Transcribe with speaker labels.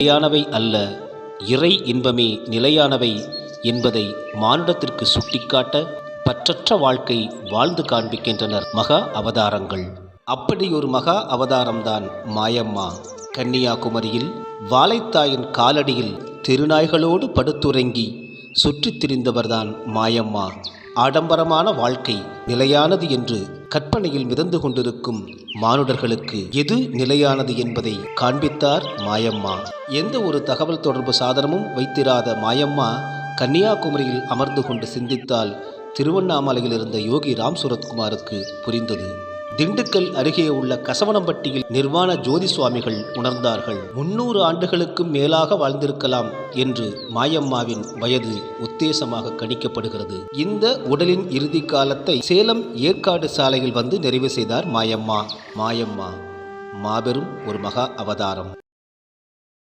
Speaker 1: நிலையானவை அல்ல, இறை இன்பமே நிலையானவை என்பதை மானுடத்திற்கு சுட்டிக்காட்ட பற்றற்ற வாழ்க்கை வாழ்ந்து காண்பிக்கின்றனர் மகா அவதாரங்கள். அப்படி ஒரு மகா அவதாரம்தான் மாயம்மா. கன்னியாகுமரியில் வாழைத்தாயின் காலடியில் திருநாய்களோடு படுத்துறங்கி சுற்றித் திரிந்தவர்தான் மாயம்மா. ஆடம்பரமான வாழ்க்கை நிலையானது என்று கற்பனையில் மிதந்து கொண்டிருக்கும் மானுடர்களுக்கு எது நிலையானது என்பதை காண்பித்தார் மாயம்மா. எந்த ஒரு தகவல் தொடர்பு சாதனமும் வைத்திராத மாயம்மா கன்னியாகுமரியில் அமர்ந்து கொண்டு சிந்தித்தால் திருவண்ணாமலையில் இருந்த யோகி ராம் சுரத்குமாருக்கு புரிந்தது. திண்டுக்கல் அருகே உள்ள கசவனம்பட்டியில் நிர்வாண ஜோதி சுவாமிகள் உணர்ந்தார்கள். 300 ஆண்டுகளுக்கும் மேலாக வாழ்ந்திருக்கலாம் என்று மாயம்மாவின் வயது உத்தேசமாக கணிக்கப்படுகிறது. இந்த உடலின் இறுதி காலத்தை சேலம் ஏற்காடு சாலையில் வந்து நிறைவு செய்தார் மாயம்மா. மாயம்மா மாபெரும் ஒரு மகா அவதாரம்.